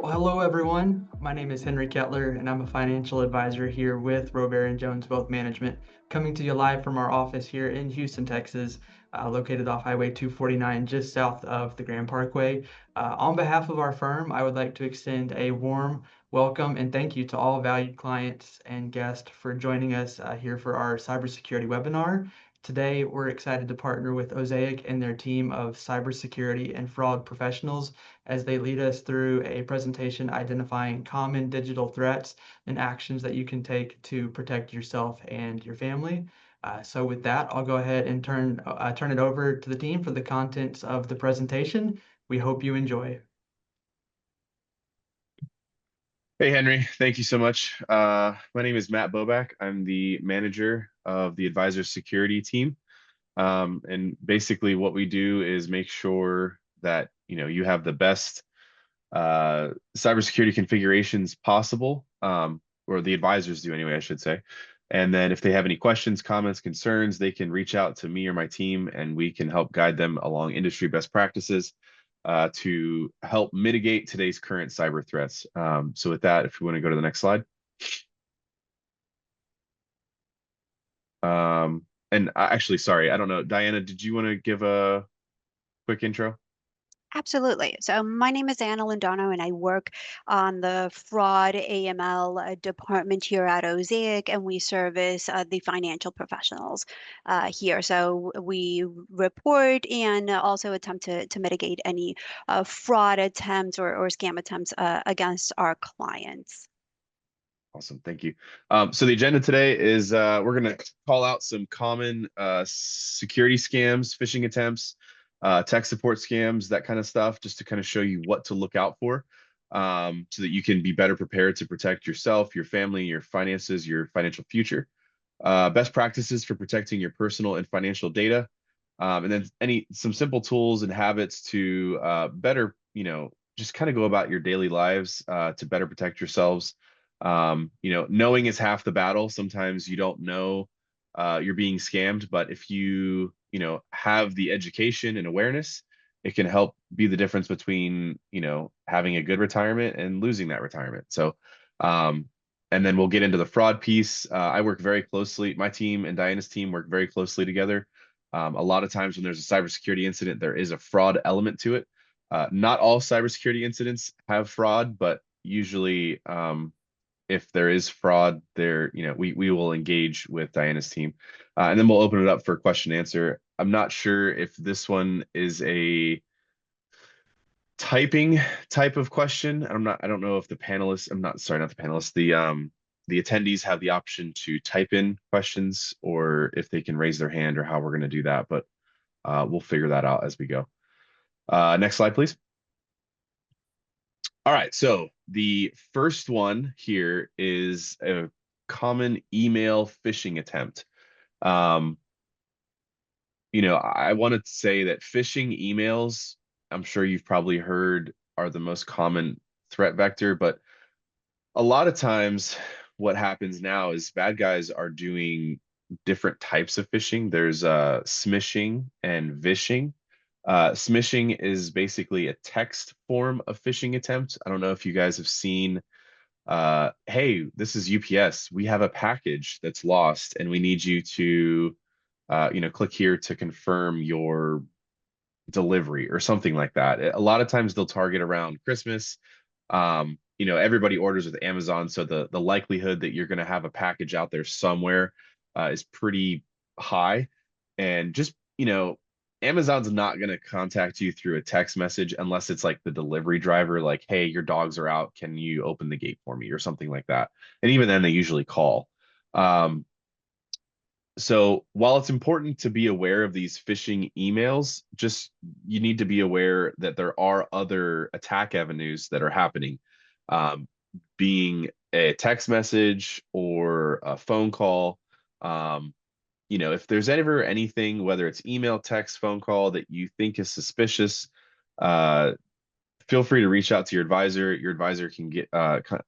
Well, hello everyone. My name is Henry Kettler, and I'm a financial advisor here with Robare Jones Wealth Management, coming to you live from our office here in Houston, Texas, located off Highway 249, just south of the Grand Parkway. On behalf of our firm, I would like to extend a warm welcome and thank you to all valued clients and guests for joining us here for our cybersecurity webinar. Today, we're excited to partner with Osaic and their team of cybersecurity and fraud professionals as they lead us through a presentation identifying common digital threats and actions that you can take to protect yourself and your family. So with that, I'll go ahead and turn it over to the team for the contents of the presentation. We hope you enjoy. Hey, Henry, thank you so much. My name is Matt Boback. I'm the manager of the Advisor Security team. And basically what we do is make sure that, you have the best cybersecurity configurations possible, or the advisors do anyway, I should say. And then if they have any questions, comments, concerns, they can reach out to me or my team, and we can help guide them along industry best practices to help mitigate today's current cyber threats. So with that, if we want to go to the next slide. And actually, sorry, I don't know. Diana, did you want to give a quick intro? Absolutely. So my name is Anna Lindano, and I work on the fraud AML department here at Osaic, and we service the financial professionals here. So we report and also attempt to mitigate any fraud attempts or scam attempts against our clients. Awesome, thank you. So the agenda today is we're going to call out some common security scams, phishing attempts, tech support scams, that kind of stuff, just to kind of show you what to look out for, so that you can be better prepared to protect yourself, your family, your finances, your financial future. Best practices for protecting your personal and financial data, and then some simple tools and habits to better, just kind of go about your daily lives to better protect yourselves. Knowing is half the battle. Sometimes you don't know you're being scammed, but if you have the education and awareness, it can help be the difference between having a good retirement and losing that retirement. So and then we'll get into the fraud piece. I work very closely, my team and Diana's team work very closely together. A lot of times when there's a cybersecurity incident, there is a fraud element to it. Not all cybersecurity incidents have fraud, but usually if there is fraud there, we will engage with Diana's team. And then we'll open it up for question and answer. I'm not sure if this one is a typing type of question. I don't know if the panelists, I'm not sorry, not the panelists, the attendees have the option to type in questions or if they can raise their hand or how we're going to do that, but we'll figure that out as we go. Next slide, please. All right, so the first one here is a common email phishing attempt. I wanted to say that phishing emails, I'm sure you've probably heard, are the most common threat vector, but a lot of times what happens now is bad guys are doing different types of phishing. There's smishing and vishing. Smishing is basically a text form of phishing attempt. I don't know if you guys have seen, hey, this is UPS. We have a package that's lost and we need you to, click here to confirm your delivery or something like that. A lot of times they'll target around Christmas. Everybody orders with Amazon, so the likelihood that you're going to have a package out there somewhere is pretty high. And just, Amazon's not going to contact you through a text message unless it's like the delivery driver, like, hey, your dogs are out. Can you open the gate for me or something like that? And even then, they usually call. So while it's important to be aware of these phishing emails, just you need to be aware that there are other attack avenues that are happening, being a text message or a phone call. If there's ever anything, whether it's email, text, phone call that you think is suspicious, feel free to reach out to your advisor. Your advisor can get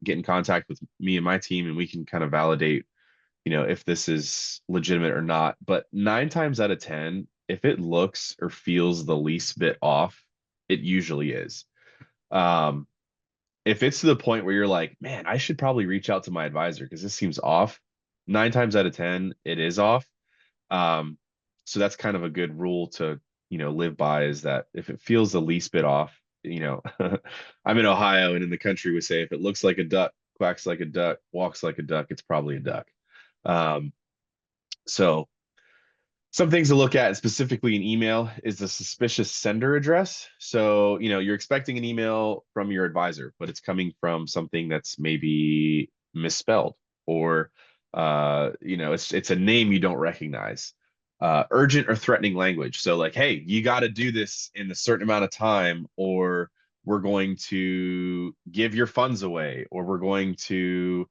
in contact with me and my team, and we can kind of validate if this is legitimate or not. But 9 times out of 10, if it looks or feels the least bit off, it usually is. if it's to the point where you're like, man, I should probably reach out to my advisor because this seems off, 9 times out of 10, it is off. Um, so that's kind of a good rule to, live by, is that if it feels the least bit off, I'm in Ohio, and in the country we say if it looks like a duck, quacks like a duck, walks like a duck, it's probably a duck. Um, so some things to look at specifically in email is the suspicious sender address. So, you're expecting an email from your advisor, but it's coming from something that's maybe misspelled, or it's a name you don't recognize. Urgent or threatening language. So like, hey, you got to do this in a certain amount of time, or we're going to give your funds away, or we're going to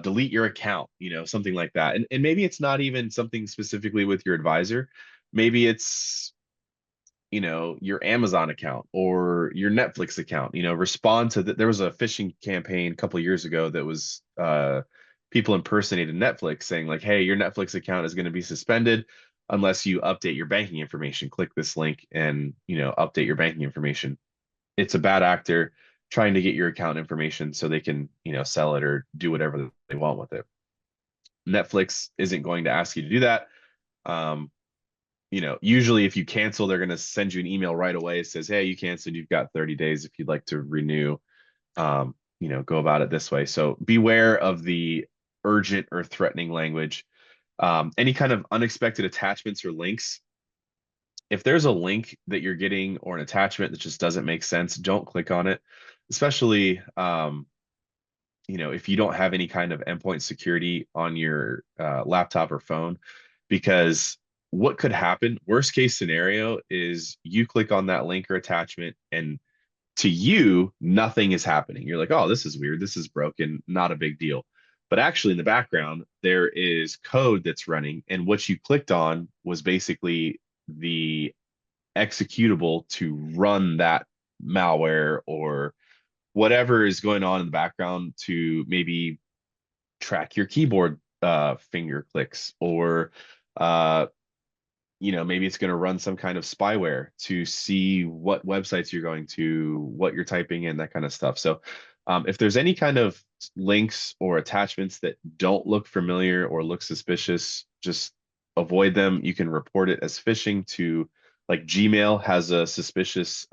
delete your account, something like that. And maybe it's not even something specifically with your advisor. Maybe it's, your Amazon account or your Netflix account. Respond to that. There was a phishing campaign a couple of years ago that was people impersonated Netflix saying like, hey, your Netflix account is going to be suspended unless you update your banking information. Click this link and, update your banking information. It's a bad actor trying to get your account information so they can, sell it or do whatever they want with it. Netflix isn't going to ask you to do that. Um, usually if you cancel, they're going to send you an email right away. It says, hey, you canceled. You've got 30 days if you'd like to renew. Go about it this way. So beware of the urgent or threatening language. Any kind of unexpected attachments or links. If there's a link that you're getting or an attachment that just doesn't make sense, don't click on it, especially if you don't have any kind of endpoint security on your laptop or phone, because what could happen, worst case scenario, is you click on that link or attachment and to you, nothing is happening. You're like, oh, this is weird. This is broken. Not a big deal. But actually in the background, there is code that's running. And what you clicked on was basically the executable to run that malware or whatever is going on in the background to maybe track your keyboard finger clicks, or maybe it's going to run some kind of spyware to see what websites you're going to, what you're typing in, that kind of stuff. So if there's any kind of links or attachments that don't look familiar or look suspicious, just avoid them. You can report it as phishing to, like, Gmail has a suspicious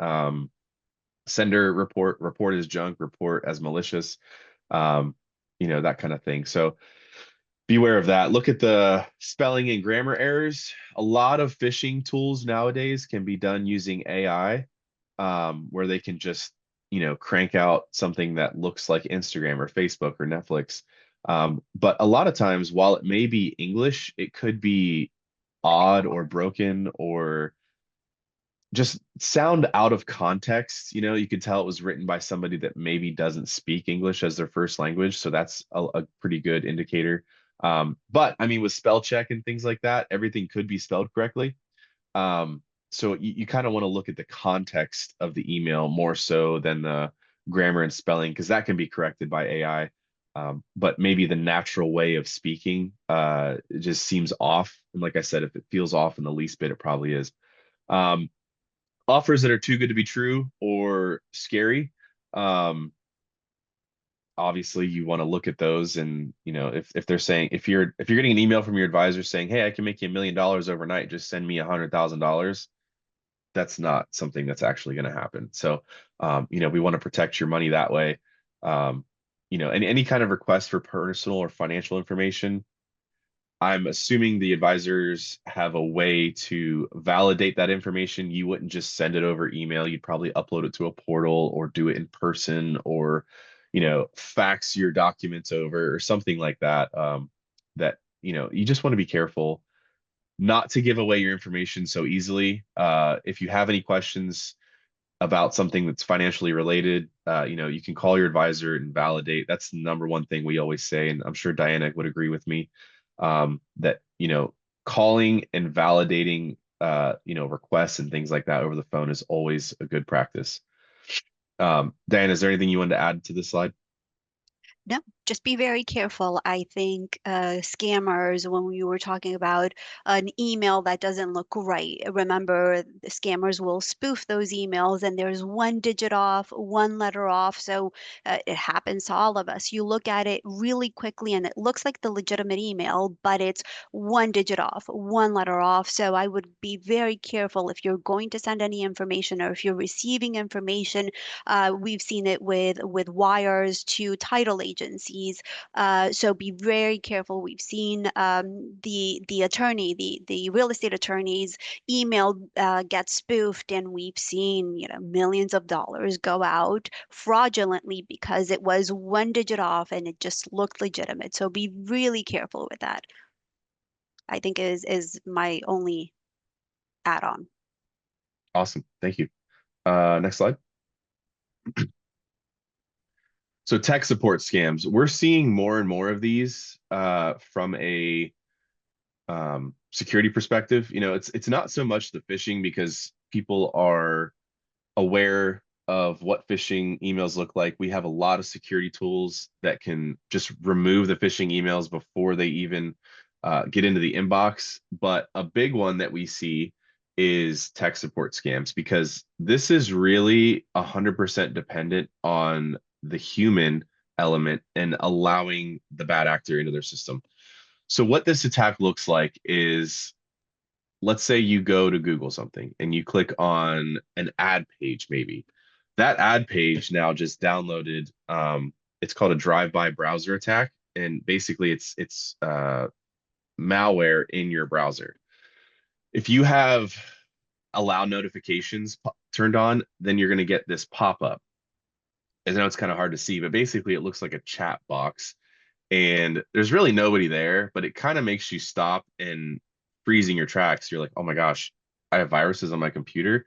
sender report as junk, report as malicious, that kind of thing. So beware of that. Look at the spelling and grammar errors. A lot of phishing tools nowadays can be done using AI, where they can just, crank out something that looks like Instagram or Facebook or Netflix. But a lot of times, while it may be English, it could be odd or broken or just sound out of context. You could tell it was written by somebody that maybe doesn't speak English as their first language. So that's a pretty good indicator. But I mean, with spell check and things like that, everything could be spelled correctly. So you kind of want to look at the context of the email more so than the grammar and spelling, because that can be corrected by AI. But maybe the natural way of speaking it just seems off. And like I said, if it feels off in the least bit, it probably is. Offers that are too good to be true or scary. Obviously you want to look at those, and if they're saying, if you're getting an email from your advisor saying, hey, I can make you $1 million overnight, just send me $100,000, that's not something that's actually going to happen. So we want to protect your money that way. And any kind of request for personal or financial information, I'm assuming the advisors have a way to validate that information. You wouldn't just send it over email. You'd probably upload it to a portal or do it in person, or, fax your documents over or something like that. You just want to be careful not to give away your information so easily. If you have any questions about something that's financially related, you can call your advisor and validate. That's the number one thing we always say, and I'm sure Diana would agree with me, that calling and validating requests and things like that over the phone is always a good practice. Diana, is there anything you wanted to add to this slide? No, just be very careful. I think scammers, when we were talking about an email that doesn't look right, remember the scammers will spoof those emails and there's one digit off, one letter off. So it happens to all of us. You look at it really quickly and it looks like the legitimate email, but it's one digit off, one letter off. So I would be very careful if you're going to send any information or if you're receiving information. We've seen it with wires to title agencies. So be very careful. We've seen the attorney, the real estate attorney's email get spoofed, and we've seen millions of dollars go out fraudulently because it was one digit off and it just looked legitimate. So be really careful with that. I think is my only add-on. Awesome. Thank you. Next slide. So tech support scams, we're seeing more and more of these from a security perspective. It's not so much the phishing, because people are aware of what phishing emails look like. We have a lot of security tools that can just remove the phishing emails before they even get into the inbox. But a big one that we see is tech support scams, because this is really 100% dependent on the human element and allowing the bad actor into their system. So what this attack looks like is, let's say you go to Google something and you click on an ad page, maybe. That ad page now just downloaded, it's called a drive-by browser attack. And basically it's malware in your browser. If you have allow notifications turned on, then you're going to get this pop-up. I know it's kind of hard to see, but basically it looks like a chat box and there's really nobody there, but it kind of makes you stop and freezing your tracks. You're like, oh my gosh, I have viruses on my computer.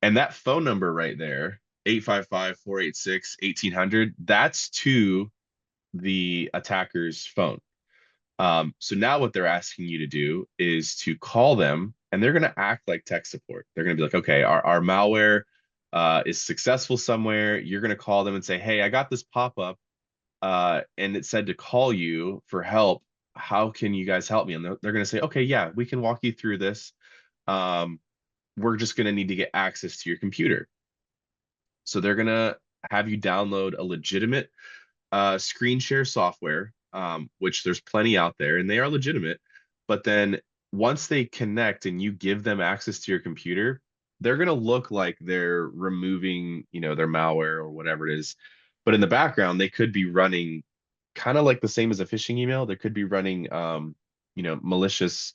And that phone number right there, 855-486-1800, that's to the attacker's phone. So now what they're asking you to do is to call them, and they're going to act like tech support. They're going to be like, okay, our malware is successful somewhere. You're going to call them and say, hey, I got this pop-up and it said to call you for help. How can you guys help me? And they're going to say, okay, yeah, we can walk you through this. We're just going to need to get access to your computer. So they're going to have you download a legitimate screen share software, which there's plenty out there and they are legitimate. But then once they connect and you give them access to your computer, they're going to look like they're removing, their malware or whatever it is. But in the background, they could be running kind of like the same as a phishing email. They could be running, malicious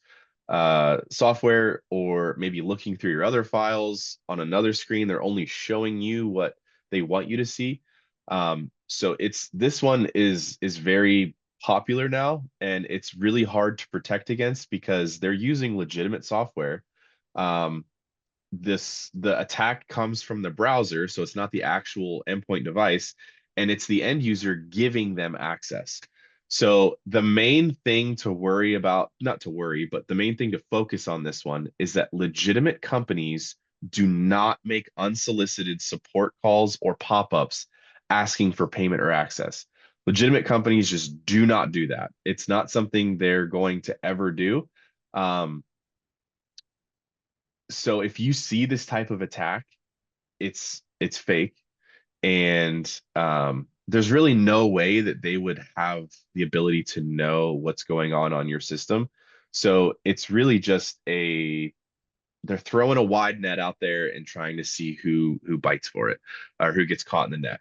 software, or maybe looking through your other files on another screen. They're only showing you what they want you to see. So this one is very popular now, and it's really hard to protect against because they're using legitimate software. The attack comes from the browser, so it's not the actual endpoint device, and it's the end user giving them access. So the main thing to worry about, not to worry, but the main thing to focus on this one is that legitimate companies do not make unsolicited support calls or pop-ups asking for payment or access. Legitimate companies just do not do that. It's not something they're going to ever do. So if you see this type of attack, it's fake, and there's really no way that they would have the ability to know what's going on your system. So it's really just they're throwing a wide net out there and trying to see who bites for it or who gets caught in the net.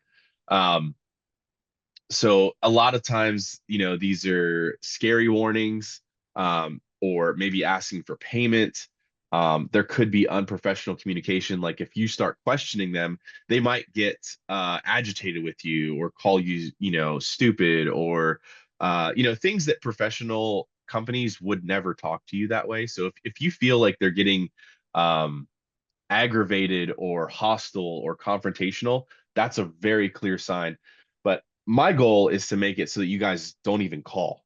So a lot of times, these are scary warnings, or maybe asking for payment. There could be unprofessional communication. Like if you start questioning them, they might get agitated with you or call you, stupid, or things that professional companies would never talk to you that way. So if you feel like they're getting aggravated or hostile or confrontational, that's a very clear sign. But my goal is to make it so that you guys don't even call.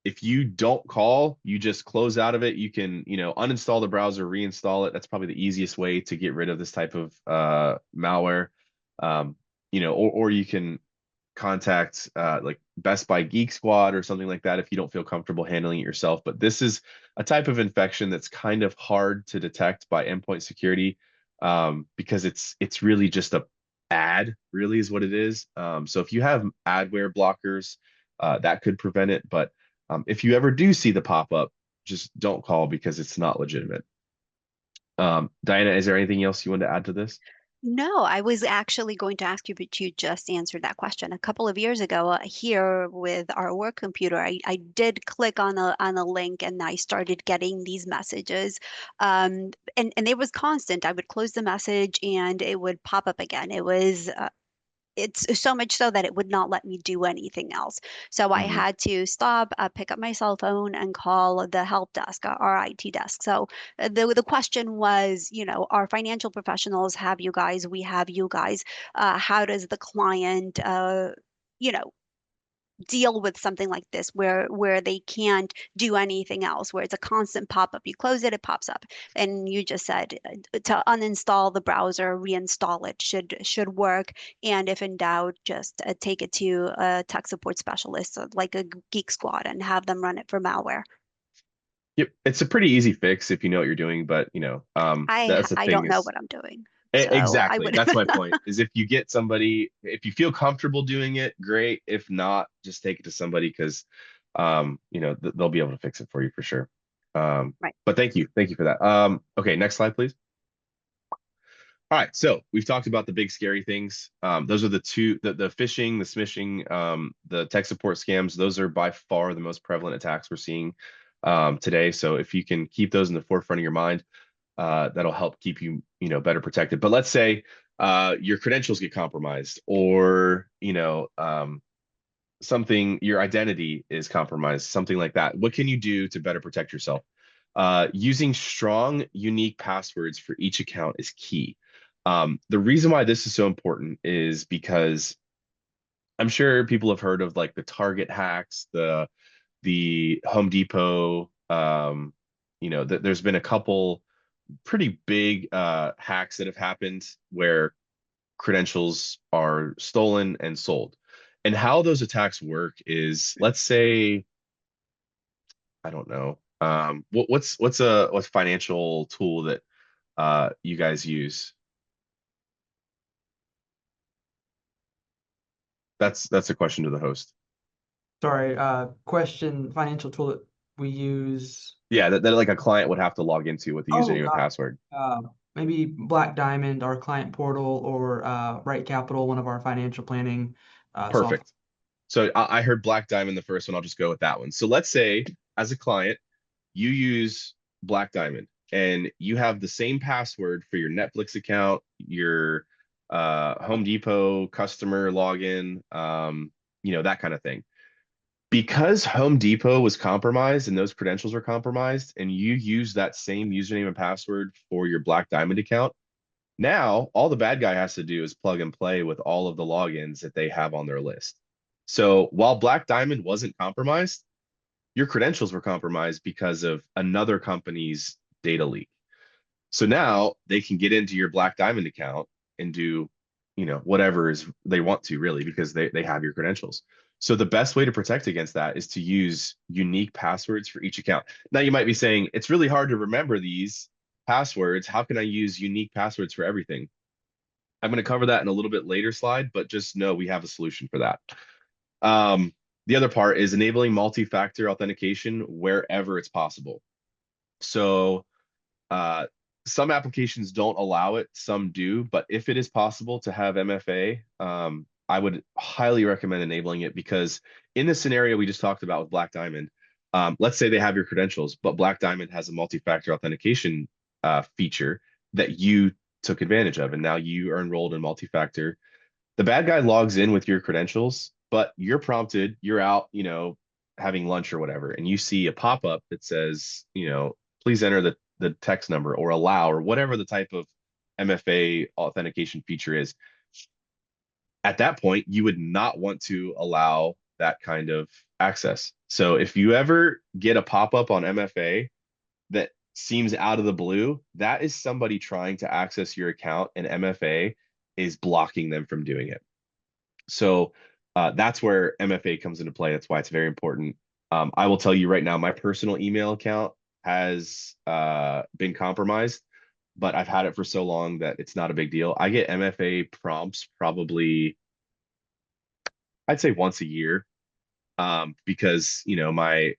If you don't call, you just close out of it. You can, uninstall the browser, reinstall it. That's probably the easiest way to get rid of this type of malware. Or you can contact like Best Buy Geek Squad or something like that if you don't feel comfortable handling it yourself. But this is a type of infection that's kind of hard to detect by endpoint security, because it's really just a ad, really is what it is. So if you have adware blockers, that could prevent it. But if you ever do see the pop-up, just don't call because it's not legitimate. Diana, is there anything else you want to add to this? No, I was actually going to ask you, but you just answered that question. A couple of years ago, here with our work computer, I did click on a link and I started getting these messages. And it was constant. I would close the message and it would pop up again. It's so much so that it would not let me do anything else. So I Mhm. had to stop, pick up my cell phone, and call the help desk, our IT desk. So the question was, our financial professionals have you guys, we have you guys. How does the client, you know, deal with something like this where they can't do anything else, where it's a constant pop-up? You close it, it pops up. And you just said to uninstall the browser, reinstall it should work. And if in doubt, just take it to a tech support specialist, like a Geek Squad, and have them run it for malware. Yep, it's a pretty easy fix if you know what you're doing, but that's the I thing don't know is what I'm doing. So I exactly would that's my point is if you get somebody, if you feel comfortable doing it, great. If not, just take it to somebody because they'll be able to fix it for you for sure. right. But thank you for that. Okay, next slide, please. All right, so we've talked about the big scary things. Those are the two, the phishing, the smishing, the tech support scams. Those are by far the most prevalent attacks we're seeing today. So if you can keep those in the forefront of your mind, that'll help keep you, better protected. But let's say your credentials get compromised, or something, your identity is compromised, something like that. What can you do to better protect yourself? Using strong, unique passwords for each account is key. The reason why this is so important is because I'm sure people have heard of like the Target hacks, the Home Depot. There's been a couple pretty big hacks that have happened where credentials are stolen and sold. And how those attacks work is, let's say, I don't know, what's financial tool that you guys use? That's a question to the host. Sorry, question, financial tool that we use. Yeah, that like a client would have to log into with the Oh, username and got password. maybe Black Diamond, our client portal, or Right Capital, one of our financial planning software. Perfect. So I heard Black Diamond the first one. I'll just go with that one. So let's say as a client, you use Black Diamond and you have the same password for your Netflix account, your Home Depot customer login, that kind of thing. Because Home Depot was compromised and those credentials were compromised, and you use that same username and password for your Black Diamond account, now all the bad guy has to do is plug and play with all of the logins that they have on their list. So while Black Diamond wasn't compromised, your credentials were compromised because of another company's data leak. So now they can get into your Black Diamond account and do, whatever is they want to, really, because they have your credentials. So the best way to protect against that is to use unique passwords for each account. Now you might be saying, it's really hard to remember these passwords. How can I use unique passwords for everything? I'm going to cover that in a little bit later slide, but just know we have a solution for that. The other part is enabling multi-factor authentication wherever it's possible. So uh, some applications don't allow it, some do, but if it is possible to have MFA, I would highly recommend enabling it, because in the scenario we just talked about with Black Diamond, let's say they have your credentials, but Black Diamond has a multi-factor authentication feature that you took advantage of, and now you are enrolled in multi-factor. The bad guy logs in with your credentials, but you're prompted, you're out, having lunch or whatever, and you see a pop-up that says, please enter the text number or allow or whatever the type of MFA authentication feature is. At that point, you would not want to allow that kind of access. So if you ever get a pop-up on MFA that seems out of the blue, that is somebody trying to access your account, and MFA is blocking them from doing it. So That's where MFA comes into play. That's why it's very important. I will tell you right now, my personal email account has been compromised, but I've had it for so long that it's not a big deal. I get MFA prompts probably, I'd say once a year, because my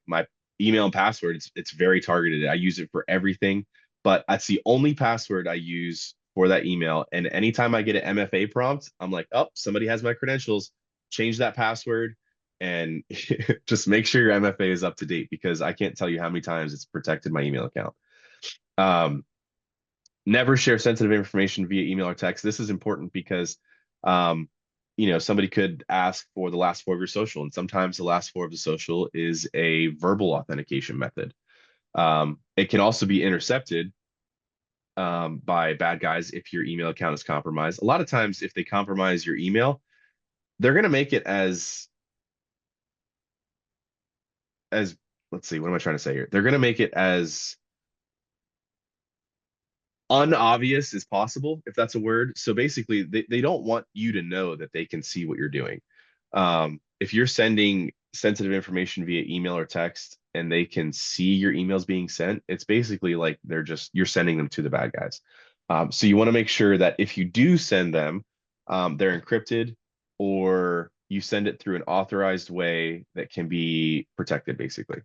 email and password, it's very targeted. I use it for everything, but that's the only password I use for that email. And anytime I get an MFA prompt, I'm like, oh, somebody has my credentials, change that password, and just make sure your MFA is up to date, because I can't tell you how many times it's protected my email account. Never share sensitive information via email or text. This is important because somebody could ask for the last four of your social, and sometimes the last four of the social is a verbal authentication method. It can also be intercepted by bad guys if your email account is compromised. A lot of times, if they compromise your email, they're going to make it as let's see, what am I trying to say here? They're going to make it as unobvious as possible, if that's a word. So basically, they don't want you to know that they can see what you're doing. If you're sending sensitive information via email or text and they can see your emails being sent, it's basically like you're sending them to the bad guys. So you want to make sure that if you do send them, they're encrypted, or you send it through an authorized way that can be protected, basically.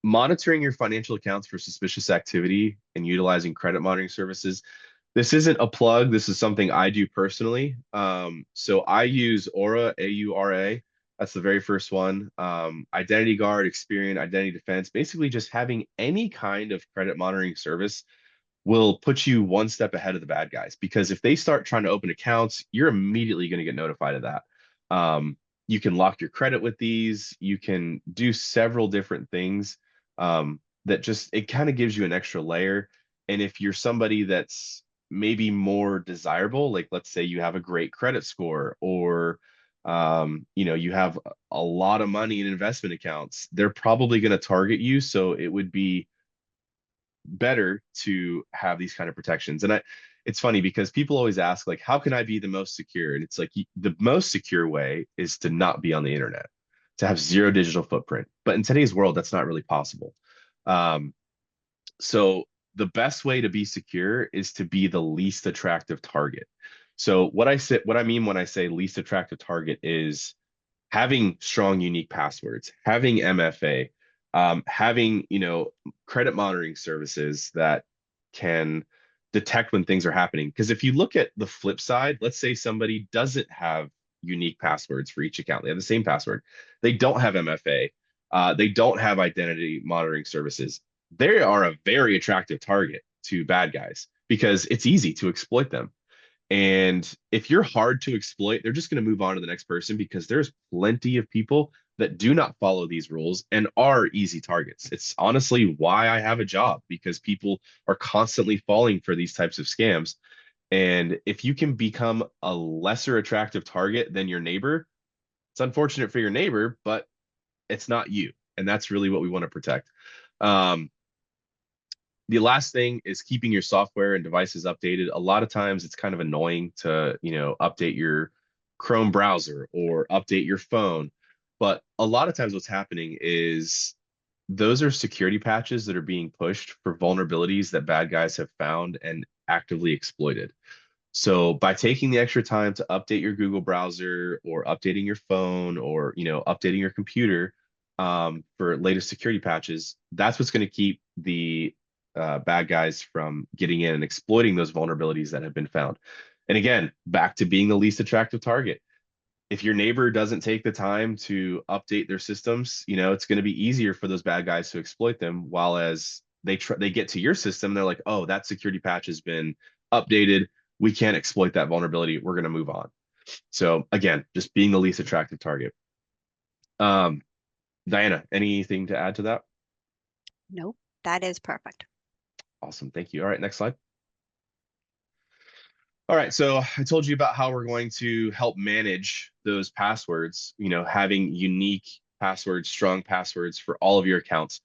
Monitoring your financial accounts for suspicious activity and utilizing credit monitoring services. This isn't a plug. This is something I do personally. So I use Aura, AURA. That's the very first one. Identity Guard, Experian, Identity Defense. Basically, just having any kind of credit monitoring service will put you one step ahead of the bad guys, because if they start trying to open accounts, you're immediately going to get notified of that. You can lock your credit with these. You can do several different things that just, it kind of gives you an extra layer. And if you're somebody that's maybe more desirable, like let's say you have a great credit score, or you have a lot of money in investment accounts, they're probably going to target you. So it would be better to have these kind of protections. And it's funny because people always ask, like, how can I be the most secure? And it's like, the most secure way is to not be on the internet, to have zero digital footprint. But in today's world, that's not really possible. So the best way to be secure is to be the least attractive target. So what I mean when I say least attractive target is having strong, unique passwords, having MFA, having credit monitoring services that can detect when things are happening. Because if you look at the flip side, let's say somebody doesn't have unique passwords for each account. They have the same password. They don't have MFA. They don't have identity monitoring services. They are a very attractive target to bad guys because it's easy to exploit them. And if you're hard to exploit, they're just going to move on to the next person, because there's plenty of people that do not follow these rules and are easy targets. It's honestly why I have a job, because people are constantly falling for these types of scams. And if you can become a lesser attractive target than your neighbor, it's unfortunate for your neighbor, but it's not you. And that's really what we want to protect. The last thing is keeping your software and devices updated. A lot of times it's kind of annoying to, update your Chrome browser or update your phone. But a lot of times what's happening is those are security patches that are being pushed for vulnerabilities that bad guys have found and actively exploited. So by taking the extra time to update your Google browser, or updating your phone, or updating your computer for latest security patches, that's what's going to keep the bad guys from getting in and exploiting those vulnerabilities that have been found. And again, back to being the least attractive target. If your neighbor doesn't take the time to update their systems, it's going to be easier for those bad guys to exploit them. While as they get to your system, they're like, oh, that security patch has been updated. We can't exploit that vulnerability. We're going to move on. So again, just being the least attractive target. Diana, anything to add to that? Nope, that is perfect. Awesome. Thank you. All right, next slide. All right, so I told you about how we're going to help manage those passwords, having unique passwords, strong passwords for all of your accounts.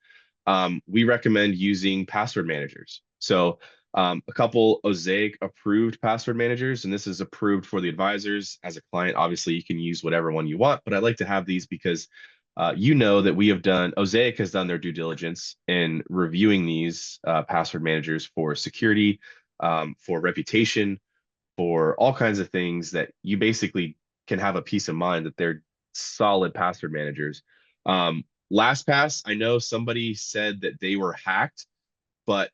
We recommend using password managers. So A couple Osaic approved password managers, and this is approved for the advisors. As a client, obviously you can use whatever one you want, but I like to have these because you know that Osaic has done their due diligence in reviewing these password managers for security, for reputation, for all kinds of things that you basically can have a peace of mind that they're solid password managers. LastPass, I know somebody said that they were hacked, but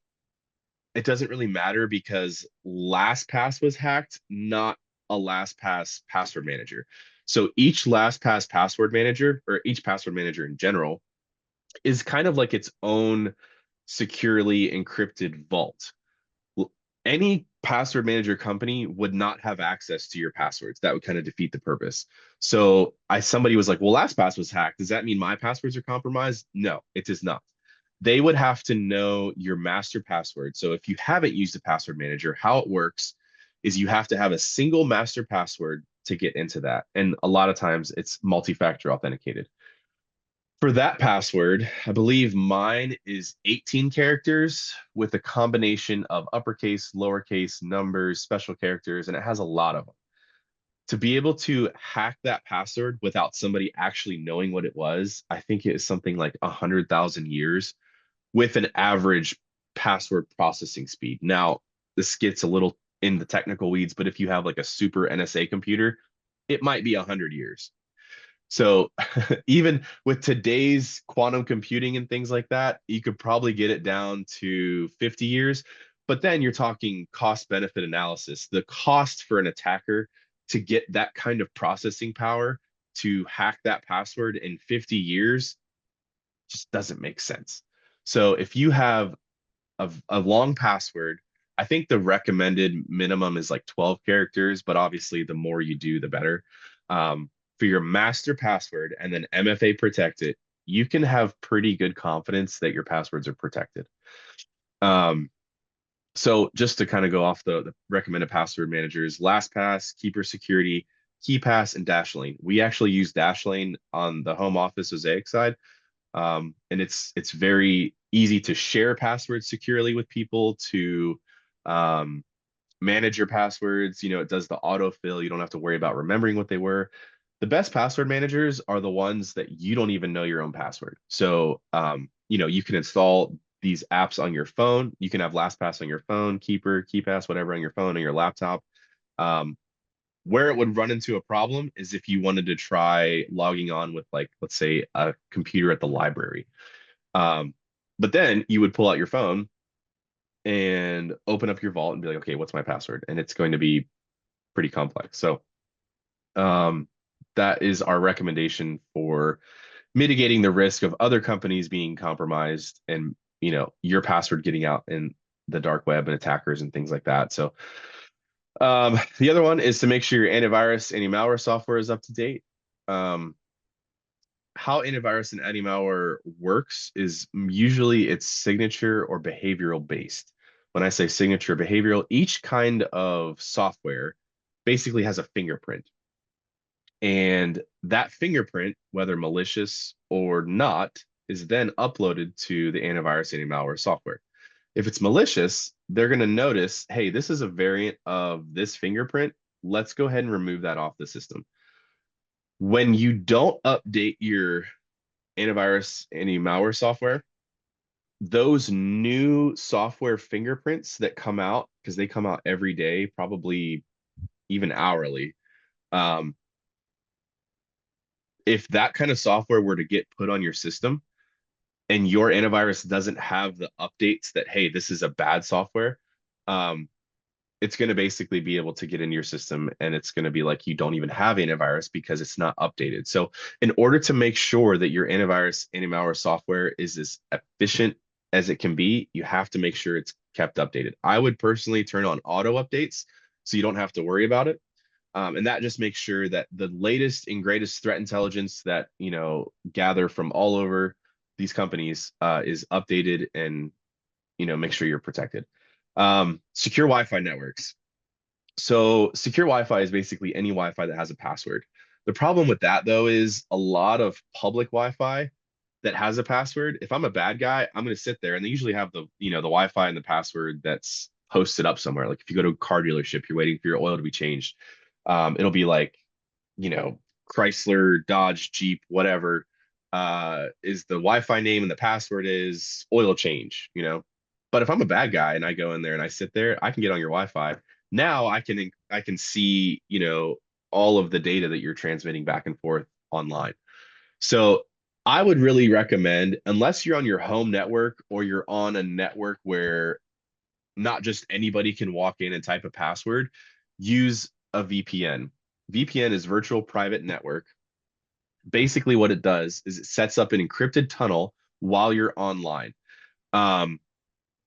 it doesn't really matter because LastPass was hacked, not a LastPass password manager. So each LastPass password manager, or each password manager in general, is kind of like its own securely encrypted vault. Any password manager company would not have access to your passwords. That would kind of defeat the purpose. So somebody was like, well, LastPass was hacked. Does that mean my passwords are compromised? No, it does not. They would have to know your master password. So if you haven't used a password manager, how it works is you have to have a single master password to get into that. And a lot of times it's multi-factor authenticated. For that password, I believe mine is 18 characters with a combination of uppercase, lowercase, numbers, special characters, and it has a lot of them. To be able to hack that password without somebody actually knowing what it was, I think it is something like 100,000 years with an average password processing speed. Now, this gets a little in the technical weeds, but if you have like a super NSA computer, it might be 100 years. So even with today's quantum computing and things like that, you could probably get it down to 50 years. But then you're talking cost benefit analysis. The cost for an attacker to get that kind of processing power to hack that password in 50 years just doesn't make sense. So if you have a long password, I think the recommended minimum is like 12 characters, but obviously the more you do, the better. For your master password and then MFA protect it, you can have pretty good confidence that your passwords are protected. So just to kind of go off the recommended password managers, LastPass, Keeper Security, KeyPass, and Dashlane. We actually use Dashlane on the home office Osaic side. And it's very easy to share passwords securely with people, to manage your passwords. You know, it does the autofill. You don't have to worry about remembering what they were. The best password managers are the ones that you don't even know your own password. So, you know, you can install these apps on your phone. You can have LastPass on your phone, Keeper, KeyPass, whatever on your phone or your laptop. Where it would run into a problem is if you wanted to try logging on with, like, let's say a computer at the library. But then you would pull out your phone and open up your vault and be like, okay, what's my password? And it's going to be pretty complex. So that is our recommendation for mitigating the risk of other companies being compromised and, you know, your password getting out in the dark web and attackers and things like that. So the other one is to make sure your antivirus, anti-malware software is up to date. How antivirus and anti-malware works is usually it's signature or behavioral based. When I say signature behavioral, each kind of software basically has a fingerprint. And that fingerprint, whether malicious or not, is then uploaded to the antivirus anti-malware software. If it's malicious, they're going to notice, hey, this is a variant of this fingerprint. Let's go ahead and remove that off the system. When you don't update your antivirus anti-malware software, those new software fingerprints that come out, because they come out every day, probably even hourly, if that kind of software were to get put on your system and your antivirus doesn't have the updates that, hey, this is a bad software, it's going to basically be able to get into your system and it's going to be like you don't even have antivirus because it's not updated. So in order to make sure that your antivirus anti-malware software is as efficient as it can be, you have to make sure it's kept updated. I would personally turn on auto updates so you don't have to worry about it. And that just makes sure that the latest and greatest threat intelligence that, you know, gather from all over these companies is updated and, you know, make sure you're protected. Secure Wi-Fi networks. So secure Wi-Fi is basically any Wi-Fi that has a password. The problem with that, though, is a lot of public Wi-Fi that has a password. If I'm a bad guy, I'm going to sit there and they usually have the, you know, the Wi-Fi and the password that's posted up somewhere. Like if you go to a car dealership, you're waiting for your oil to be changed. It'll be like, you know, Chrysler, Dodge, Jeep, whatever, is the Wi-Fi name and the password is oil change, you know. But if I'm a bad guy and I go in there and I sit there, I can get on your Wi-Fi. Now I can see, you know, all of the data that you're transmitting back and forth online. So I would really recommend, unless you're on your home network or you're on a network where not just anybody can walk in and type a password, use a VPN. VPN is virtual private network. Basically, what it does is it sets up an encrypted tunnel while you're online. Um,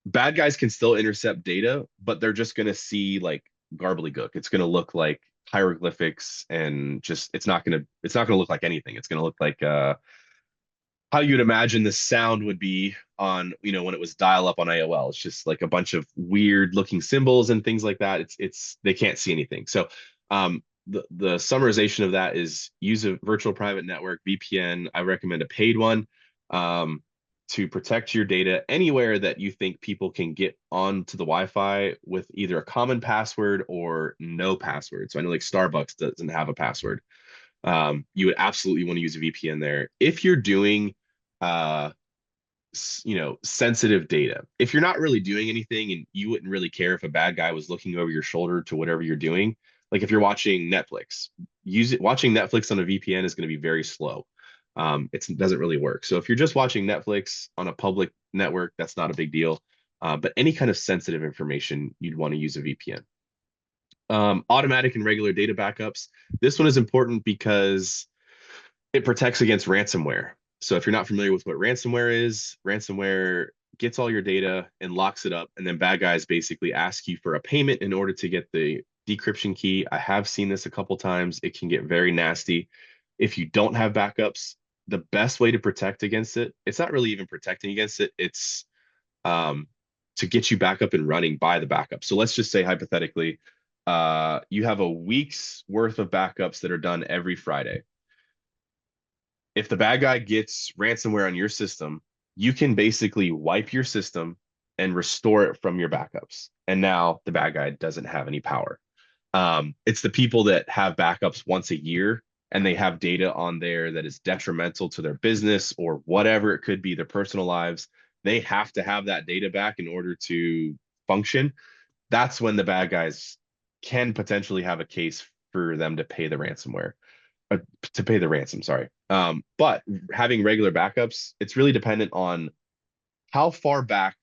Bad guys can still intercept data, but they're just going to see like garbly-gook. It's going to look like hieroglyphics and just it's not going to look like anything. It's going to look like how you'd imagine the sound would be on, you know, when it was dial up on AOL. It's just like a bunch of weird looking symbols and things like that. It's they can't see anything. So the summarization of that is use a virtual private network, VPN. I recommend a paid one to protect your data anywhere that you think people can get onto the Wi-Fi with either a common password or no password. So I know like Starbucks doesn't have a password. You would absolutely want to use a VPN there. If you're doing you know, sensitive data, if you're not really doing anything and you wouldn't really care if a bad guy was looking over your shoulder to whatever you're doing, like if you're watching Netflix, watching Netflix on a VPN is going to be very slow. It doesn't really work. So if you're just watching Netflix on a public network, that's not a big deal. But any kind of sensitive information, you'd want to use a VPN. Automatic and regular data backups. This one is important because it protects against ransomware. So if you're not familiar with what ransomware gets all your data and locks it up, and then bad guys basically ask you for a payment in order to get the decryption key. I have seen this a couple times. It can get very nasty. If you don't have backups, the best way to protect against it, it's not really even protecting against it. It's to get you back up and running by the backup. So let's just say hypothetically, you have a week's worth of backups that are done every Friday. If the bad guy gets ransomware on your system, you can basically wipe your system and restore it from your backups. And now the bad guy doesn't have any power. It's the people that have backups once a year and they have data on there that is detrimental to their business or whatever it could be, their personal lives. They have to have that data back in order to function. That's when the bad guys can potentially have a case for them to pay the ransomware. To pay the ransom, sorry. But having regular backups, it's really dependent on how far back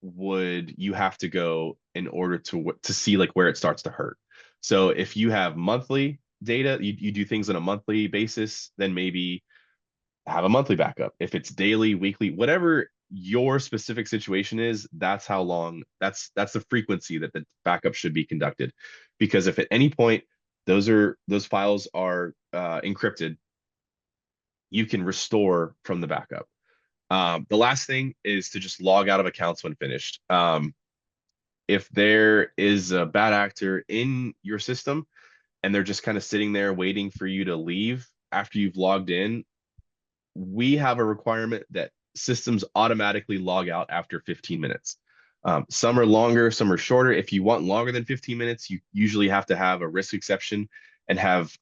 would you have to go in order to see like where it starts to hurt. So if you have monthly data, you do things on a monthly basis, then maybe have a monthly backup. If it's daily, weekly, whatever your specific situation is, that's how long, that's the frequency that the backup should be conducted. Because if at any point those files are encrypted, you can restore from the backup. The last thing is to just log out of accounts when finished. If there is a bad actor in your system and they're just kind of sitting there waiting for you to leave after you've logged in, we have a requirement that systems automatically log out after 15 minutes. Some are longer, some are shorter. If you want longer than 15 minutes, you usually have to have a risk exception and have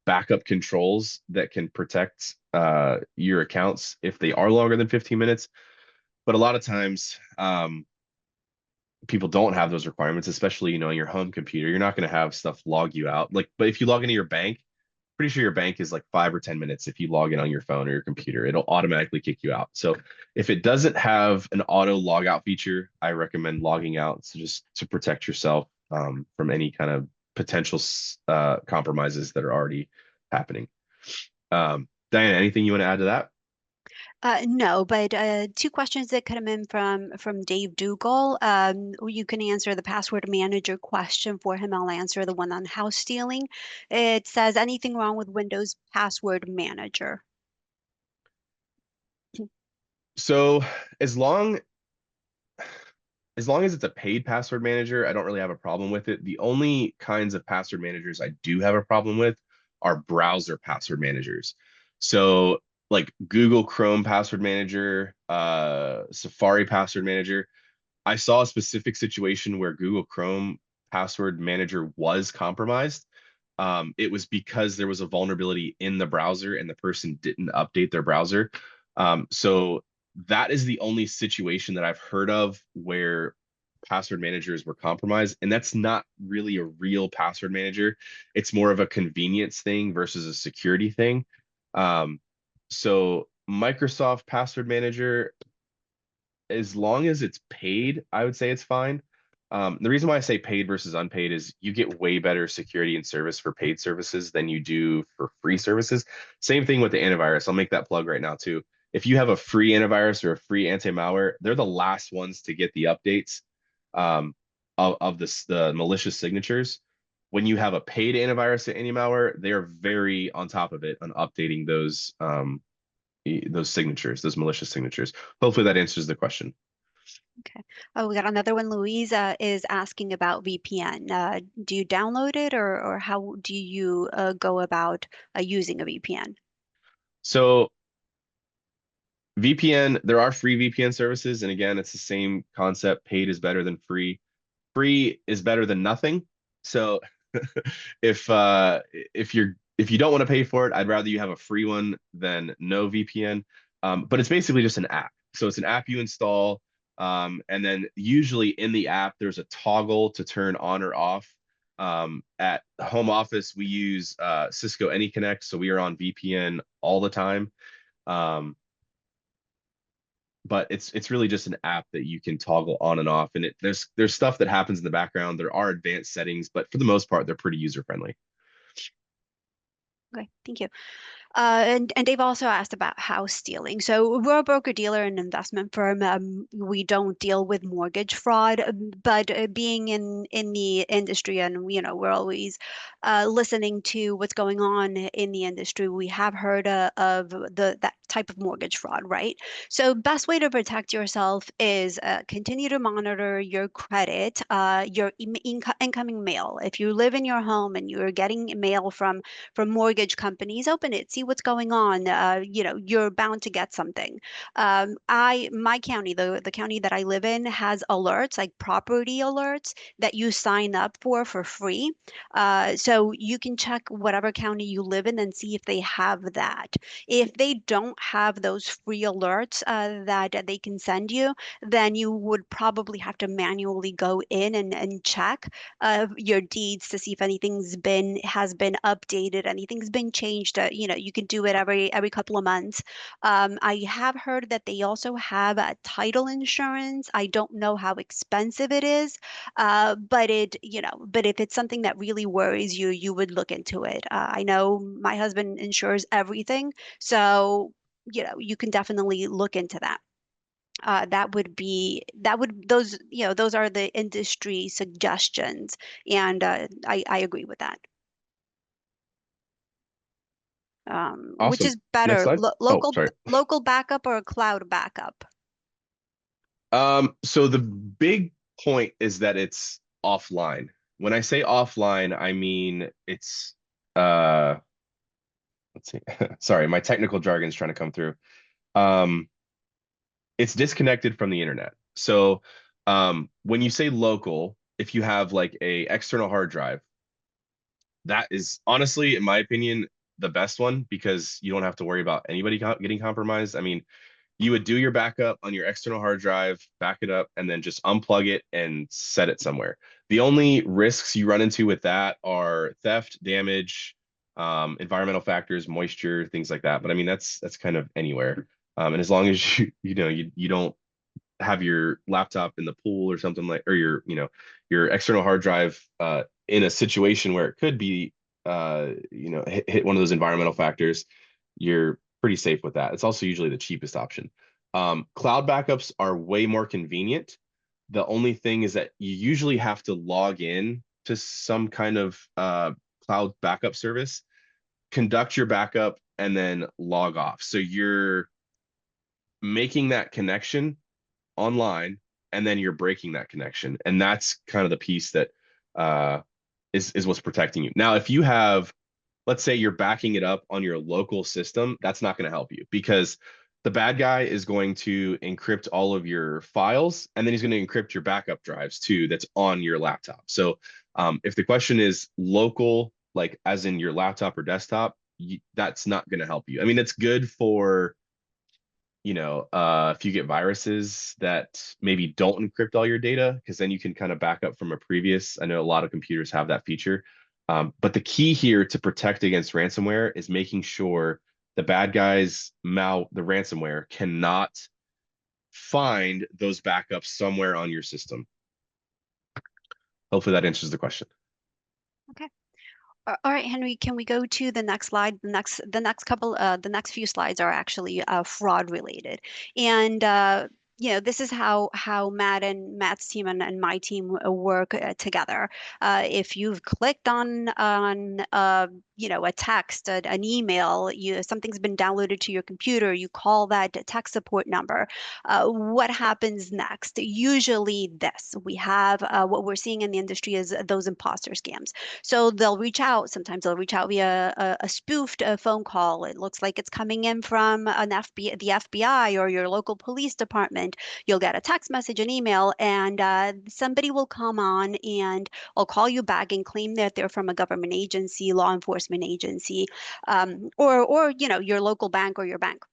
backup controls that can protect your accounts if they are longer than 15 minutes. But a lot of times, people don't have those requirements, especially, you know, on your home computer. You're not going to have stuff log you out. Like, but if you log into your bank, pretty sure your bank is like 5 or 10 minutes. If you log in on your phone or your computer, it'll automatically kick you out. So if it doesn't have an auto log out feature, I recommend logging out just to protect yourself from any kind of potential compromises that are already happening. Diana, anything you want to add to that? No, but two questions that come in from Dave Dougal. You can answer the password manager question for him. I'll answer the one on house stealing. It says, anything wrong with Windows password manager? So as long as it's a paid password manager, I don't really have a problem with it. The only kinds of password managers I do have a problem with are browser password managers. So like Google Chrome password manager, Safari password manager. I saw a specific situation where Google Chrome password manager was compromised. It was because there was a vulnerability in the browser and the person didn't update their browser. So that is the only situation that I've heard of where password managers were compromised. And that's not really a real password manager. It's more of a convenience thing versus a security thing. So Microsoft Password Manager, as long as it's paid, I would say it's fine. The reason why I say paid versus unpaid is you get way better security and service for paid services than you do for free services. Same thing with the antivirus. I'll make that plug right now too. If you have a free antivirus or a free anti-malware, they're the last ones to get the updates um, of the malicious signatures. When you have a paid antivirus and anti-malware, they are very on top of it on updating those signatures, those malicious signatures. Hopefully that answers the question. Okay. Oh, we got another one. Louise is asking about VPN. Do you download it, or how do you go about using a VPN? So VPN, there are free VPN services, and again, it's the same concept. Paid is better than free. Free is better than nothing. So if you don't want to pay for it, I'd rather you have a free one than no VPN. But it's basically just an app. So it's an app you install, and then usually in the app there's a toggle to turn on or off. At home office, we use Cisco AnyConnect, so we are on VPN all the time. But it's really just an app that you can toggle on and off, and there's stuff that happens in the background. There are advanced settings, but for the most part, they're pretty user friendly. Okay, thank you. And Dave also asked about house stealing. So we're a broker dealer and investment firm. We don't deal with mortgage fraud, but being in the industry, and we're always listening to what's going on in the industry. We have heard of that type of mortgage fraud, right? So best way to protect yourself is continue to monitor your credit, your incoming mail. If you live in your home and you're getting mail from mortgage companies, open it, see what's going on. You're bound to get something. My county, the county that I live in, has alerts, like property alerts, that you sign up for free. So you can check whatever county you live in and see if they have that. If they don't have those free alerts that they can send you, then you would probably have to manually go in and check your deeds to see if anything's has been updated, anything's been changed. You can do it every couple of months. I have heard that they also have title insurance. I don't know how expensive it is, but if it's something that really worries you, you would look into it. I know my husband insures everything, so you can definitely look into that. Those are the industry suggestions, and I agree with that. Which Awesome. is Next better, slide. Oh, sorry. local backup or a cloud backup? So the big point is that it's offline. When I say offline, I mean it's let's see. Sorry, my technical jargon is trying to come through. Um, it's disconnected from the internet. So when you say local, if you have like a external hard drive, that is honestly, in my opinion, the best one because you don't have to worry about anybody getting compromised. I mean, you would do your backup on your external hard drive, back it up, and then just unplug it and set it somewhere. The only risks you run into with that are theft, damage, environmental factors, moisture, things like that. But I mean, that's kind of anywhere. And as long as you don't have your laptop in the pool or something like, or your external hard drive in a situation where it could be hit one of those environmental factors, you're pretty safe with that. It's also usually the cheapest option. Cloud backups are way more convenient. The only thing is that you usually have to log in to some kind of cloud backup service, conduct your backup, and then log off. So you're making that connection online, and then you're breaking that connection, and that's kind of the piece that is what's protecting you. Now, if you have, let's say you're backing it up on your local system, that's not going to help you because The bad guy is going to encrypt all of your files, and then he's going to encrypt your backup drives too, that's on your laptop. So if the question is local, like as in your laptop or desktop, that's not going to help you. I mean, it's good for, if you get viruses that maybe don't encrypt all your data, because then you can kind of back up from a previous. I know a lot of computers have that feature. But the key here to protect against ransomware is making sure the bad guys, the ransomware cannot find those backups somewhere on your system. Hopefully that answers the question. Okay. All right, Henry, can we go to the next slide? The next few slides are actually fraud related. And this is how Matt's team and my team work together. If you've clicked on a text, an email, something's been downloaded to your computer, you call that tech support number. What happens next? Usually this. We have what we're seeing in the industry is those imposter scams. So they'll reach out. Sometimes they'll reach out via a spoofed phone call. It looks like it's coming in from the FBI or your local police department. You'll get a text message, an email, and somebody will come on and will call you back and claim that they're from a government agency, law enforcement agency, or your local bank or your bank.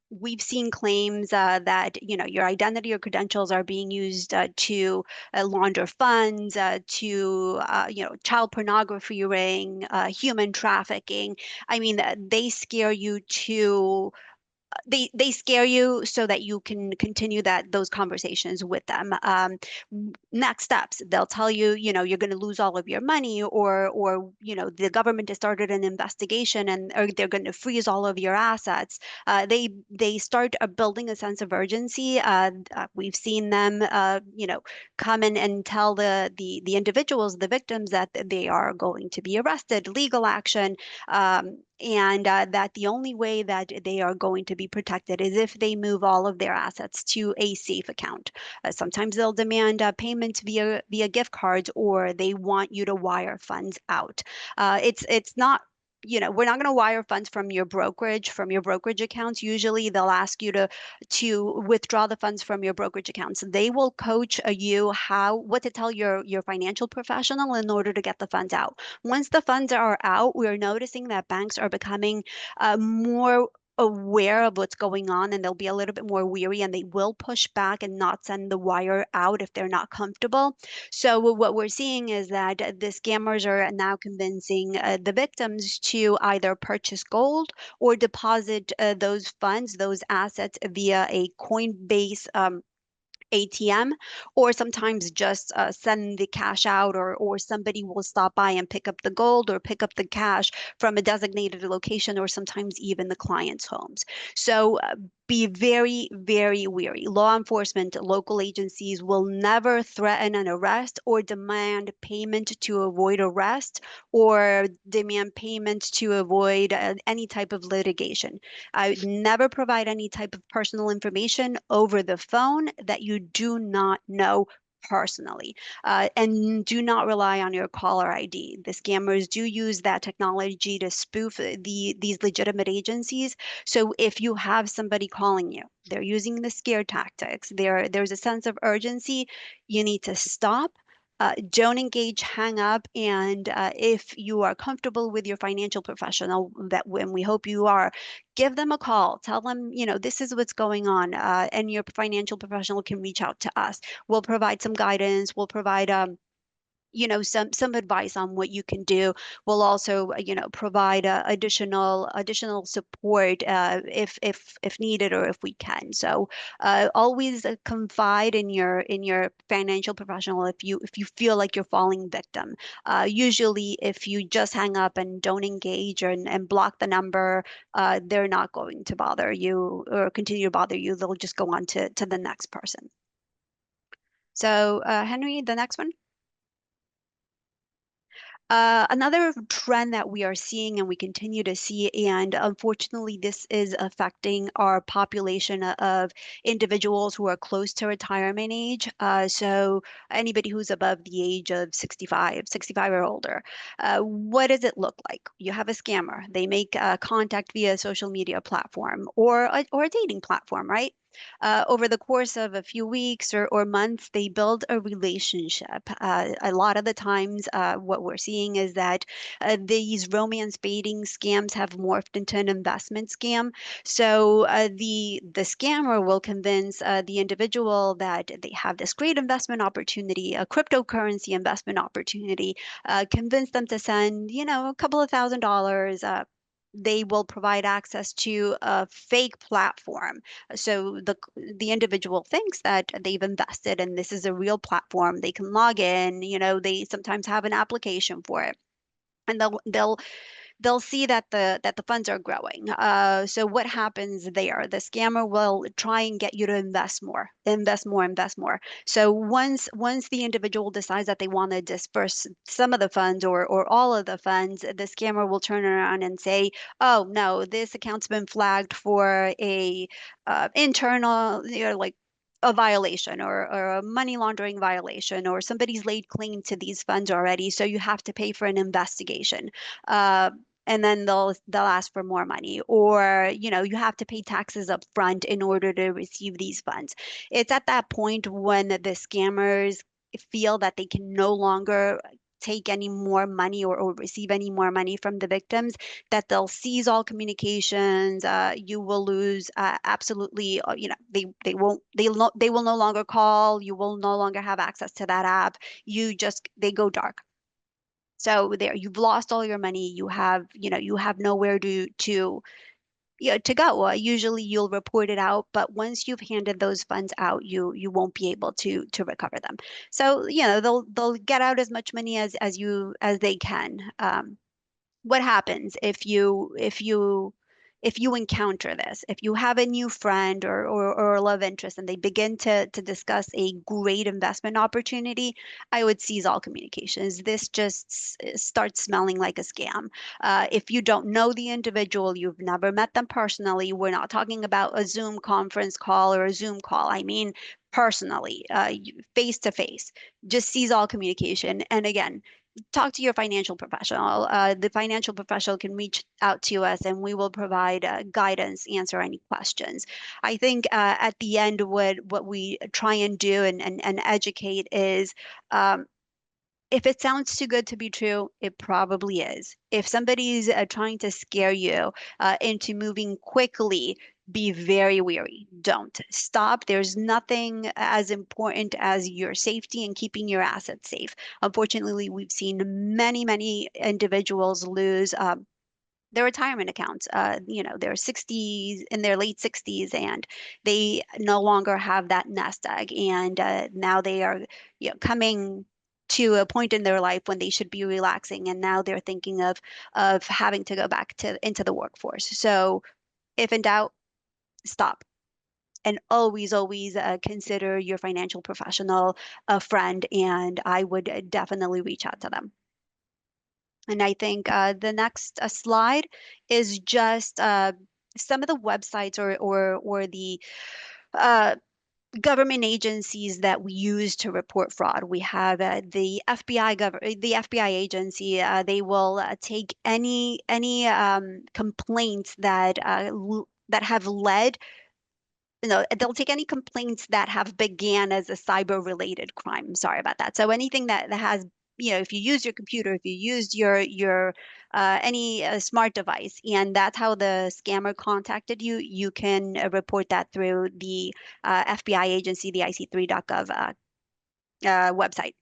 We've seen claims that your identity or credentials are being used to launder funds, to child pornography ring, human trafficking. I mean, they scare you to they scare you so that you can continue those conversations with them. Next steps, they'll tell you, you're going to lose all of your money, or the government has started an investigation and or they're going to freeze all of your assets. They start building a sense of urgency. We've seen them, come in and tell the individuals, the victims, that they are going to be arrested, legal action. And that the only way that they are going to be protected is if they move all of their assets to a safe account. Sometimes they'll demand payments via gift cards, or they want you to wire funds out. It's not. We're not going to wire funds from your brokerage accounts. Usually they'll ask you to withdraw the funds from your brokerage accounts. They will coach you what to tell your financial professional in order to get the funds out. Once the funds are out, we're noticing that banks are becoming more aware of what's going on, and they'll be a little bit more weary, and they will push back and not send the wire out if they're not comfortable. So what we're seeing is that the scammers are now convincing the victims to either purchase gold or deposit those funds, those assets via a Coinbase ATM, or sometimes just send the cash out, or somebody will stop by and pick up the gold or pick up the cash from a designated location, or sometimes even the client's homes. So be very, very wary. Law enforcement, local agencies will never threaten an arrest or demand payment to avoid arrest, or demand payment to avoid any type of litigation. I would never provide any type of personal information over the phone that you do not know personally. And do not rely on your caller ID. The scammers do use that technology to spoof these legitimate agencies. So if you have somebody calling you, they're using the scare tactics, there's a sense of urgency, you need to stop. Don't engage, hang up, and if you are comfortable with your financial professional, that when we hope you are, give them a call. Tell them, this is what's going on, and your financial professional can reach out to us. We'll provide some guidance. We'll provide some advice on what you can do. We'll also provide additional support if needed, or if we can. So always confide in your financial professional if you feel like you're falling victim. Usually if you just hang up and don't engage and block the number, they're not going to bother you or continue to bother you. They'll just go on to the next person. So Henry, the next one. Another trend that we are seeing and we continue to see, and unfortunately, this is affecting our population of individuals who are close to retirement age. So anybody who's above the age of 65 or older. What does it look like? You have a scammer. They make contact via a social media platform or a dating platform, right? Over the course of a few weeks or months, they build a relationship. A lot of the times, what we're seeing is that these romance baiting scams have morphed into an investment scam. So the scammer will convince the individual that they have this great investment opportunity, a cryptocurrency investment opportunity, convince them to send, a couple of $1,000s. They will provide access to a fake platform. So the individual thinks that they've invested and this is a real platform. They can log in, they sometimes have an application for it. And they'll see that the funds are growing. So what happens there? The scammer will try and get you to invest more, invest more, invest more. So once the individual decides that they want to disperse some of the funds or all of the funds, the scammer will turn around and say, "Oh no, this account's been flagged for a internal, like." A violation or a money laundering violation, or somebody's laid claim to these funds already, so you have to pay for an investigation. Uh, and then they'll ask for more money, or you have to pay taxes up front in order to receive these funds. It's at that point when the scammers feel that they can no longer take any more money or receive any more money from the victims, that they'll seize all communications. You will lose absolutely, they will no longer call. You will no longer have access to that app. They go dark. So there, you've lost all your money. You have nowhere to go. Usually you'll report it out, but once you've handed those funds out, you won't be able to recover them. So, they'll get out as much money as they can. What happens if you encounter this, if you have a new friend or a love interest and they begin to discuss a great investment opportunity, I would seize all communications. This just starts smelling like a scam. If you don't know the individual, you've never met them personally, we're not talking about a Zoom conference call or a Zoom call. I mean personally, face to face. Just seize all communication. And again, talk to your financial professional. The financial professional can reach out to us and we will provide guidance, answer any questions. I think at the end, what we try and do and educate is, if it sounds too good to be true, it probably is. If somebody's trying to scare you into moving quickly, be very wary. Don't stop. There's nothing as important as your safety and keeping your assets safe. Unfortunately, we've seen many, many individuals lose their retirement accounts. They're 60s, in their late 60s, and they no longer have that nest egg. And now they are, coming to a point in their life when they should be relaxing, and now they're thinking of having to go back to into the workforce. So, if in doubt, stop. And always, always consider your financial professional a friend, and I would definitely reach out to them. And I think the next slide is just some of the websites or the uh, government agencies that we use to report fraud. We have the FBI agency. They will take any complaints that have led. No, they'll take any complaints that have began as a cyber related crime. I'm sorry about that. So anything that has, if you use your computer, if you used your any smart device, and that's how the scammer contacted you, you can report that through the FBI agency, the ic3.gov website.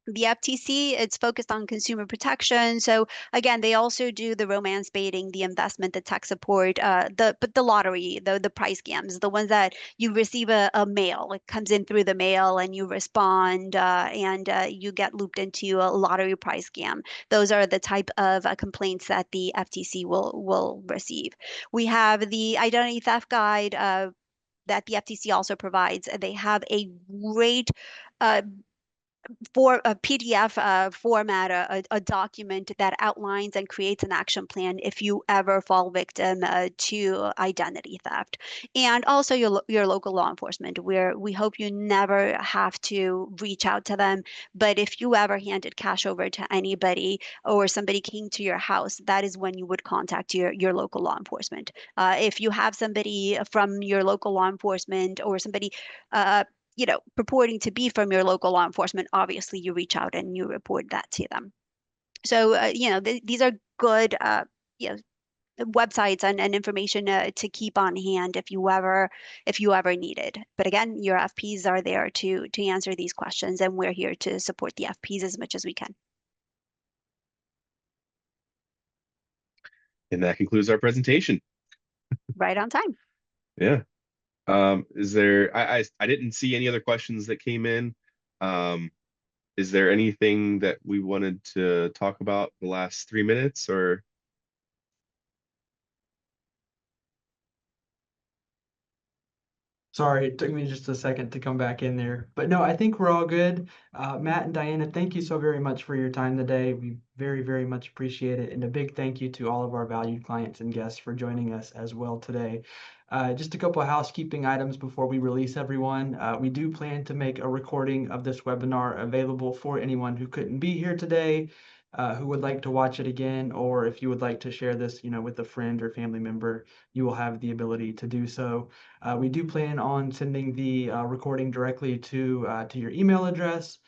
The FTC, it's focused on consumer protection. So again, they also do the romance baiting, the investment, the tech support, the lottery, the prize scams, the ones that you receive a mail, it comes in through the mail and you respond and you get looped into a lottery prize scam. Those are the type of complaints that the FTC will receive. We have the identity theft guide that the FTC also provides. They have a great uh, for a PDF format, a document that outlines and creates an action plan if you ever fall victim to identity theft. And also your local law enforcement, where we hope you never have to reach out to them. But if you ever handed cash over to anybody or somebody came to your house, that is when you would contact your local law enforcement. If you have somebody from your local law enforcement or somebody purporting to be from your local law enforcement, obviously you reach out and you report that to them. So, these are good, you know, websites and information to keep on hand if you ever need it. But again, your FPs are there to answer these questions, and we're here to support the FPs as much as we can. And that concludes our presentation. Right on time. Yeah. Is there, I didn't see any other questions that came in. Is there anything that we wanted to talk about the last 3 minutes or? Sorry, it took me just a second to come back in there. But no, I think we're all good. Matt and Diana, thank you so very much for your time today. We very, very much appreciate it. And a big thank you to all of our valued clients and guests for joining us as well today. Just a couple of housekeeping items before we release everyone. We do plan to make a recording of this webinar available for anyone who couldn't be here today, who would like to watch it again, or if you would like to share this, with a friend or family member, you will have the ability to do so. We do plan on sending the recording directly to your email address.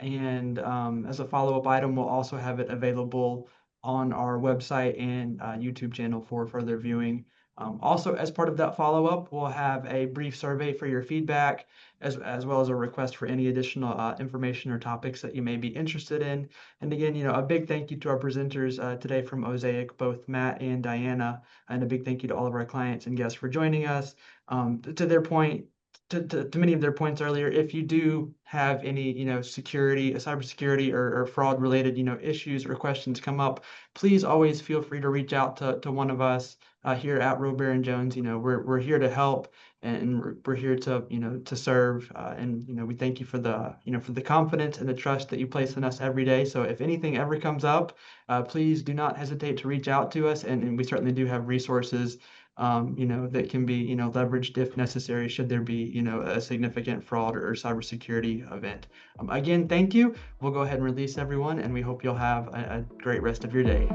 And as a follow-up item, we'll also have it available on our website and YouTube channel for further viewing. Also, as part of that follow-up, we'll have a brief survey for your feedback, as well as a request for any additional information or topics that you may be interested in. And again, a big thank you to our presenters today from Osaic, both Matt and Diana, and a big thank you to all of our clients and guests for joining us. To their point, to many of their points earlier, if you do have any, cybersecurity or fraud related, issues or questions come up, please always feel free to reach out to one of us here at Robare Jones. We're here to help, and we're here to serve. And we thank you for the confidence and the trust that you place in us every day. So if anything ever comes up, please do not hesitate to reach out to us, and we certainly do have resources that can be, leveraged if necessary, should there be, a significant fraud or cybersecurity event. Again, thank you. We'll go ahead and release everyone, and we hope you'll have a great rest of your day.